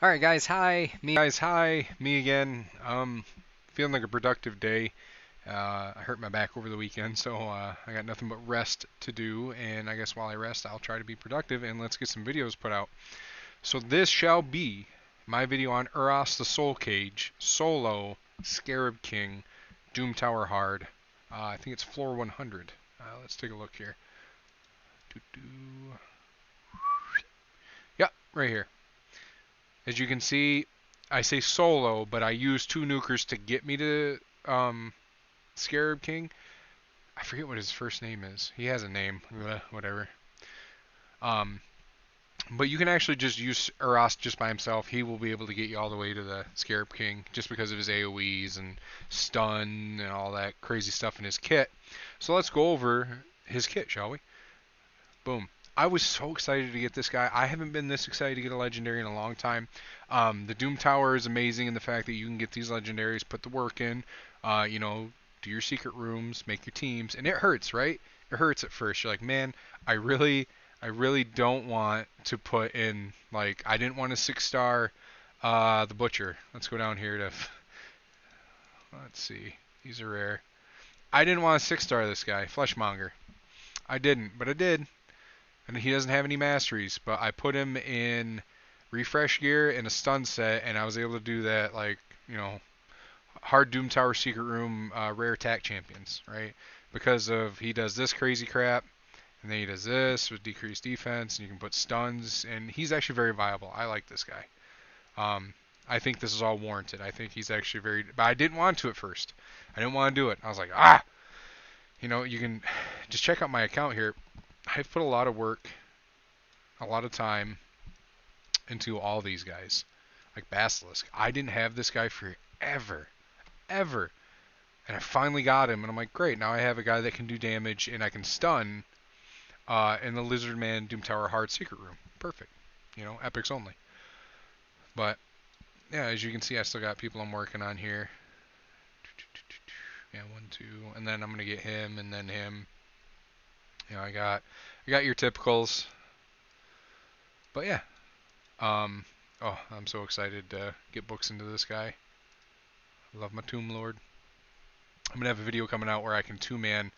Alright guys, hi, me again. Feeling like a productive day. I hurt my back over the weekend, so I got nothing but rest to do, and I guess while I rest, I'll try to be productive, and let's get some videos put out. So this shall be my video on Urost the Soul Cage, Solo, Scarab King, Doom Tower Hard. I think it's floor 100. Let's take a look here. Doo-doo. Yep, right here. As you can see, I say solo, but I use two nukers to get me to Scarab King. I forget what his first name is. He has a name, whatever. Um, but you can actually just use Urost just by himself. He will be able to get you all the way to the Scarab King just because of his AoEs and stun and all that crazy stuff in his kit. So let's go over his kit, shall we? Boom. I was so excited to get this guy. I haven't been this excited to get a legendary in a long time. The Doom Tower is amazing in the fact that you can get these legendaries, put the work in, do your secret rooms, make your teams, and it hurts, right? It hurts at first. You're like, man, I really don't want to put in, like, I didn't want a 6-star the Butcher. Let's go down here to, let's see, these are rare. I didn't want a 6-star this guy, Fleshmonger. I didn't, but I did. And he doesn't have any masteries, but I put him in refresh gear and a stun set, and I was able to do that, like, hard Doom Tower Secret Room rare attack champions, right? Because of he does this crazy crap, and then he does this with decreased defense, and you can put stuns, and he's actually very viable. I like this guy. I think this is all warranted. I think he's actually very, but I didn't want to at first. I didn't want to do it. I was like, you can just check out my account here. I've put a lot of work, a lot of time into all these guys. Like Basilisk. I didn't have this guy forever. Ever. And I finally got him, and I'm like, great, now I have a guy that can do damage, and I can stun in the Lizard Man Doom Tower Hard Secret Room. Perfect. Epics only. But, yeah, as you can see, I still got people I'm working on here. Yeah, 1, 2, and then I'm going to get him, and then him. I got your typicals. But yeah. I'm so excited to get books into this guy. I love my Tomb Lord. I'm gonna have a video coming out where I can two-man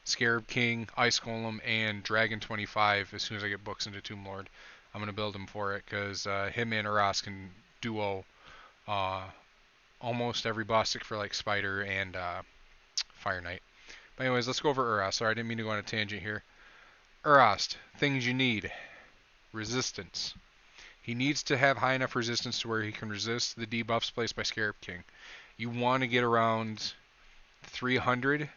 Scarab King, Ice Golem, and Dragon 25 as soon as I get books into Tomb Lord. I'm gonna build him for it because him and Urost can duo almost every boss for like Spider and Fire Knight. But anyways, let's go over Urost. Sorry, I didn't mean to go on a tangent here. Urost, things you need. Resistance. He needs to have high enough resistance to where he can resist the debuffs placed by Scarab King. You want to get around 300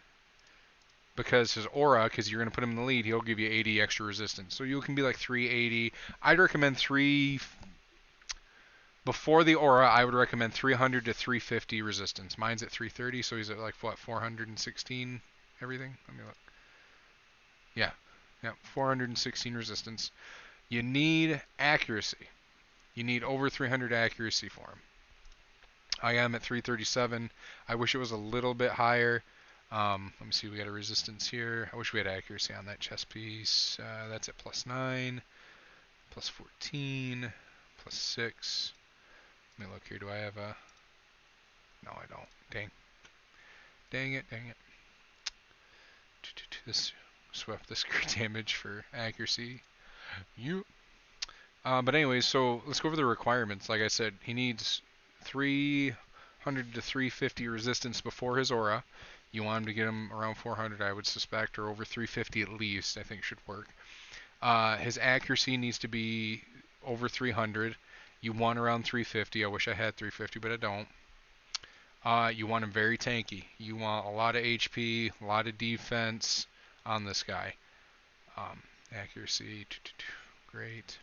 because his aura, because you're going to put him in the lead, he'll give you 80 extra resistance. So you can be like 380. I'd recommend before the aura, I would recommend 300 to 350 resistance. Mine's at 330, so he's at like, what, 416 everything? Let me look. Yeah, 416 resistance. You need accuracy. You need over 300 accuracy for him. I am at 337. I wish it was a little bit higher. Let me see, we got a resistance here. I wish we had accuracy on that chest piece. That's at +9, +14, +6. Let me look here. Do I have a... No, I don't. Dang it. This swept the screen damage for accuracy. But anyways, so let's go over the requirements. Like I said, he needs 300 to 350 resistance before his aura. You want him to get him around 400, I would suspect, or over 350 at least, I think should work. His accuracy needs to be over 300. You want around 350. I wish I had 350, but I don't. You want him very tanky. You want a lot of HP, a lot of defense on this guy. Accuracy, great.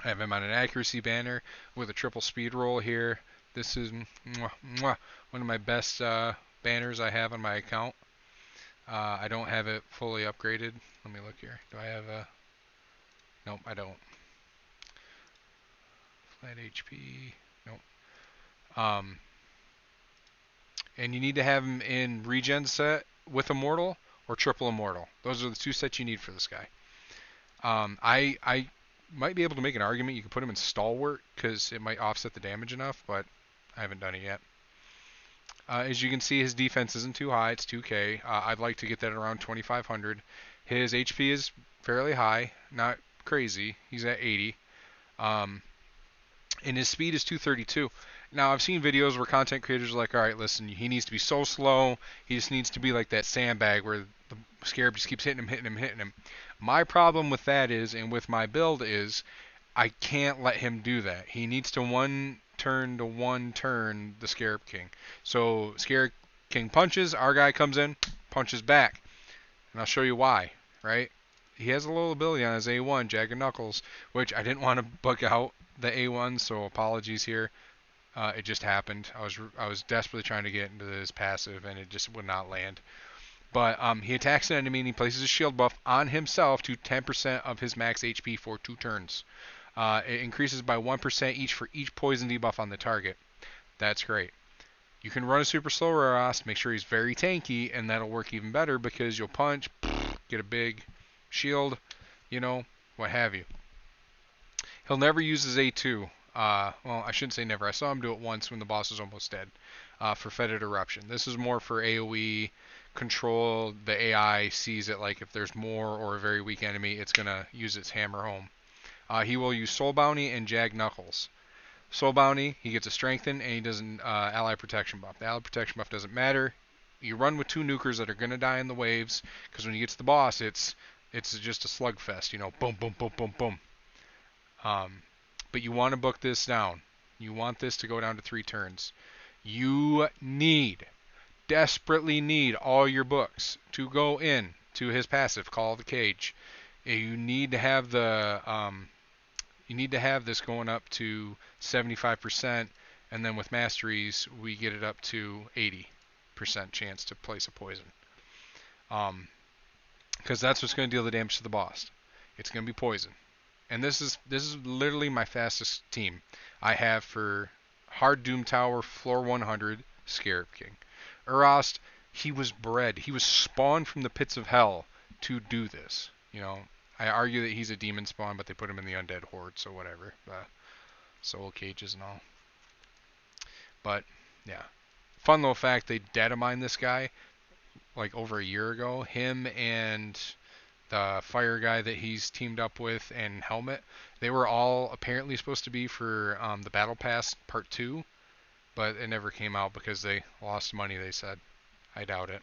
I have him on an accuracy banner with a triple speed roll here. This is one of my best banners I have on my account. I don't have it fully upgraded. Let me look here. Do I have a... Nope, I don't. Flat HP. Nope. And you need to have him in regen set with immortal or triple immortal. Those are the two sets you need for this guy. I might be able to make an argument you could put him in stalwart because it might offset the damage enough, but I haven't done it yet. As you can see, his defense isn't too high. It's 2K. I'd like to get that around 2,500. His HP is fairly high, not crazy. He's at 80. Um, and his speed is 232. Now, I've seen videos where content creators are like, all right, listen, he needs to be so slow. He just needs to be like that sandbag where the scarab just keeps hitting him, hitting him, hitting him. My problem with that is, and with my build is, I can't let him do that. He needs to one turn the Scarab King. So Scarab King punches, our guy comes in, punches back. And I'll show you why, right? He has a little ability on his A1, Jagged Knuckles, which I didn't want to bug out the A1, so apologies here. It just happened. I was desperately trying to get into this passive, and it just would not land. But he attacks an enemy, and he places a shield buff on himself to 10% of his max HP for 2 turns. It increases by 1% each for each poison debuff on the target. That's great. You can run a super slow Urost, make sure he's very tanky, and that'll work even better because you'll punch, get a big shield, what have you. He'll never use his A2. Well, I shouldn't say never. I saw him do it once when the boss was almost dead for Fetid Eruption. This is more for AoE control. The AI sees it like if there's more or a very weak enemy, it's going to use its hammer home. He will use Soul Bounty and Jagged Knuckles. Soul Bounty, he gets a Strengthen, and he does an Ally Protection buff. The Ally Protection buff doesn't matter. You run with 2 nukers that are going to die in the waves, because when you get to the boss, it's just a slugfest, boom, boom, boom, boom, boom. But you want to book this down. You want this to go down to 3 turns. You desperately need all your books to go in to his passive, Call of the Cage. You need to have this going up to 75%, and then with masteries, we get it up to 80% chance to place a poison. Because that's what's going to deal the damage to the boss. It's going to be poison. And this is literally my fastest team I have for Hard Doom Tower, floor 100, Scarab King. Urost, he was spawned from the pits of hell to do this. I argue that he's a demon spawn, but they put him in the undead horde, so whatever. Soul cages and all. But, yeah. Fun little fact, they data mined this guy like over a year ago. Him and the fire guy that he's teamed up with and Helmet, they were all apparently supposed to be for the Battle Pass Part 2, but it never came out because they lost money, they said. I doubt it.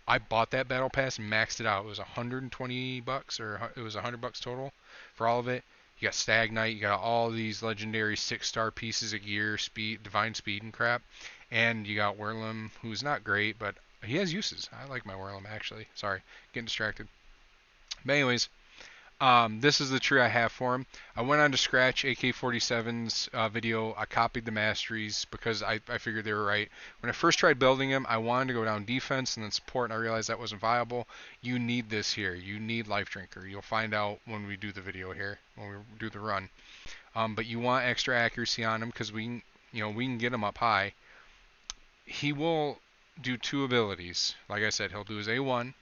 I bought that Battle Pass and maxed it out. It was $120, or it was $100 total for all of it. You got Stag Knight, you got all these legendary 6-star pieces of gear, speed, divine speed and crap, and you got Whirlum, who's not great, but he has uses. I like my Whirlum, actually. Sorry, getting distracted. But anyways, this is the tree I have for him. I went on to Scratch AK-47's video. I copied the masteries because I figured they were right. When I first tried building him, I wanted to go down defense and then support, and I realized that wasn't viable. You need this here. You need Life Drinker. You'll find out when we do the video here, when we do the run. But you want extra accuracy on him because we can get him up high. He will do 2 abilities. Like I said, he'll do his A1,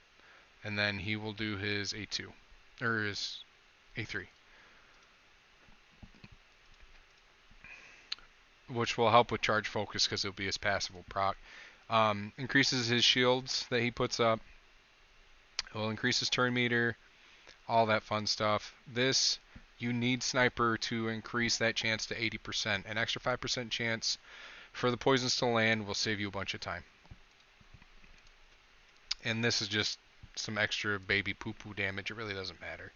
and then he will do his A2. Or his A3. Which will help with charge focus because it'll be his passive proc. Increases his shields that he puts up. It will increase his turn meter. All that fun stuff. This, you need Sniper to increase that chance to 80%. An extra 5% chance for the poisons to land will save you a bunch of time. And this is just some extra baby poo-poo damage. It really doesn't matter.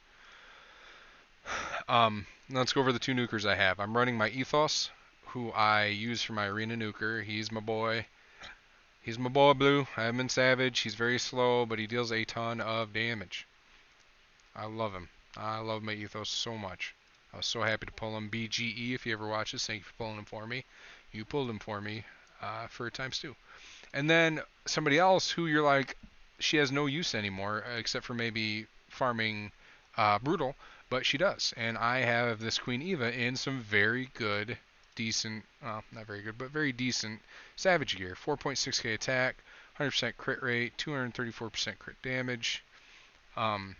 Let's go over the 2 nukers I have. I'm running my Ethos, who I use for my arena nuker. He's my boy. He's my boy Blue. I have him in Savage. He's very slow, but he deals a ton of damage. I love him. I love my Ethos so much. I was so happy to pull him. BGE, if you ever watch this, thank you for pulling him for me. You pulled him for me for ×2. And then somebody else who you're like, she has no use anymore, except for maybe farming Brutal, but she does. And I have this Queen Eva in some very good, decent, not very good, but very decent Savage gear. 4.6k attack, 100% crit rate, 234% crit damage. And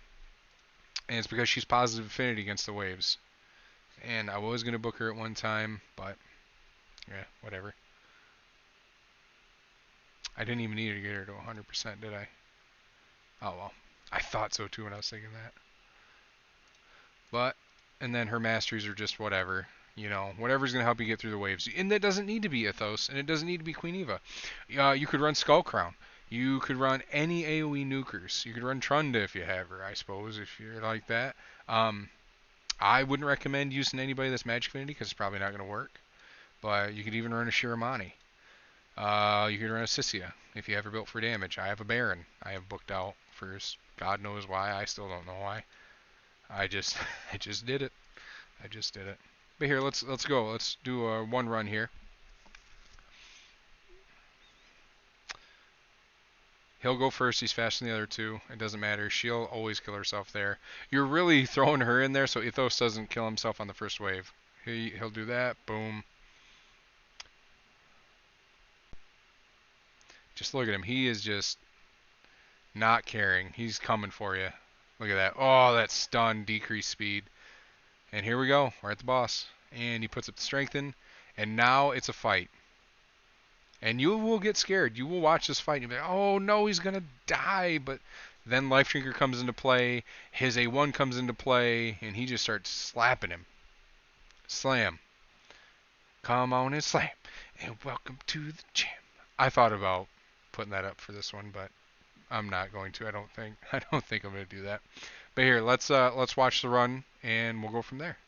and it's because she's positive affinity against the waves. And I was going to book her at one time, but yeah, whatever. I didn't even need to get her to 100%, did I? Oh well. I thought so too when I was thinking that. But, and then her masteries are just whatever. You know, whatever's going to help you get through the waves. And that doesn't need to be Ethos, and it doesn't need to be Queen Eva. You could run Skull Crown. You could run any AoE nukers. You could run Trunda if you have her, I suppose, if you're like that. I wouldn't recommend using anybody that's Magic Affinity because it's probably not going to work. But you could even run a Shiramani. You could run a Sissia if you have her built for damage. I have a Baron. I have booked out for God knows why. I still don't know why. I just did it. I just did it. But here, let's go. Let's do a one run here. He'll go first. He's faster than the other two. It doesn't matter. She'll always kill herself there. You're really throwing her in there so Ethos doesn't kill himself on the first wave. He'll do that. Boom. Just look at him. He is just not caring. He's coming for you. Look at that. Oh, that stun, decreased speed. And here we go. We're at the boss. And he puts up the strengthen. And now it's a fight. And you will get scared. You will watch this fight and you'll be like, oh no, he's going to die. But then Life Drinker comes into play. His A1 comes into play. And he just starts slapping him. Slam. Come on and slam. And welcome to the gym. I thought about putting that up for this one, but I'm not going to. I don't think I'm going to do that. But here, let's watch the run and we'll go from there.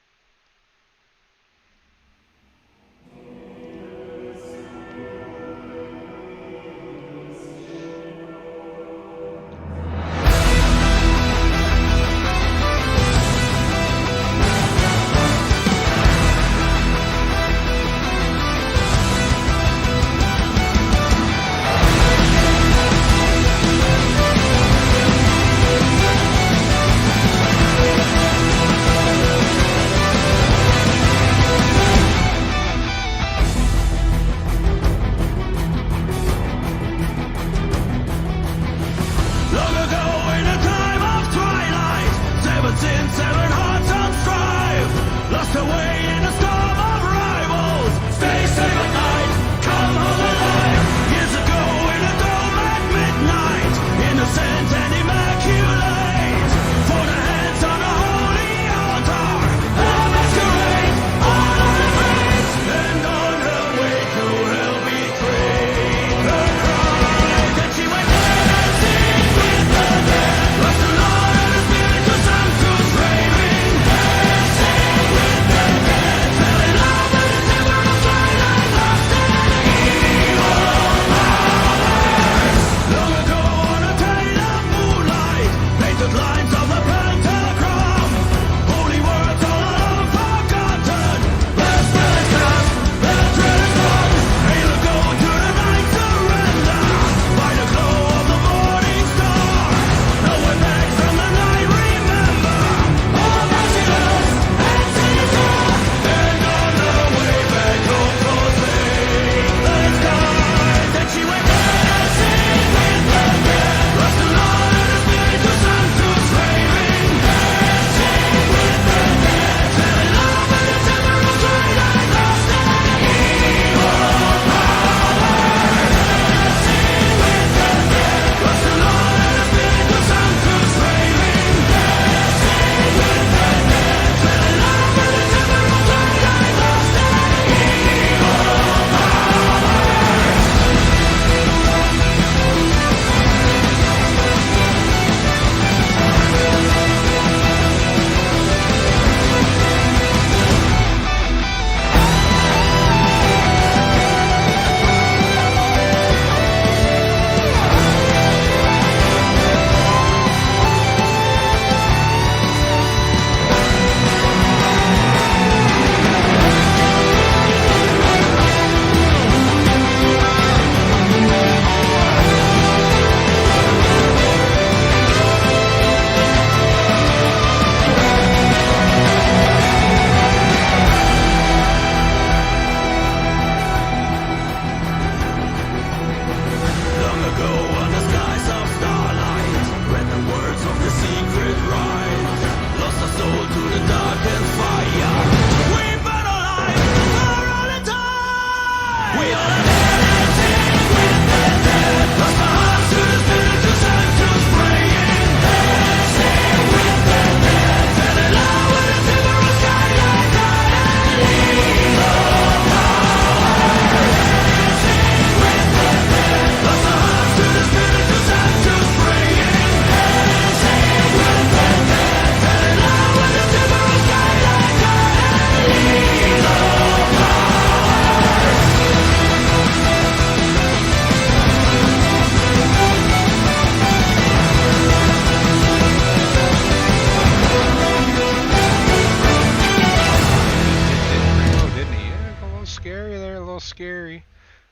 scary.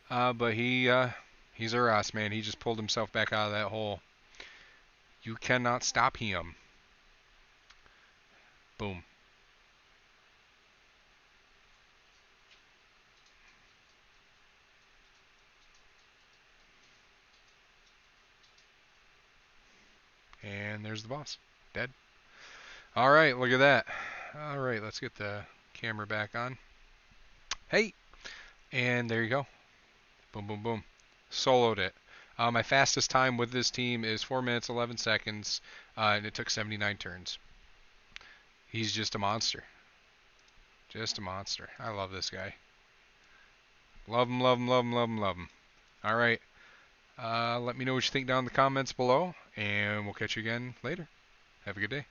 But he's Urost, man. He just pulled himself back out of that hole. You cannot stop him. Boom. And there's the boss. Dead. Alright, look at that. Alright, let's get the camera back on. Hey! And there you go. Boom, boom, boom. Soloed it. My fastest time with this team is 4 minutes, 11 seconds, and it took 79 turns. He's just a monster. Just a monster. I love this guy. Love him, love him, love him, love him, love him. Alright. Let me know what you think down in the comments below, and we'll catch you again later. Have a good day.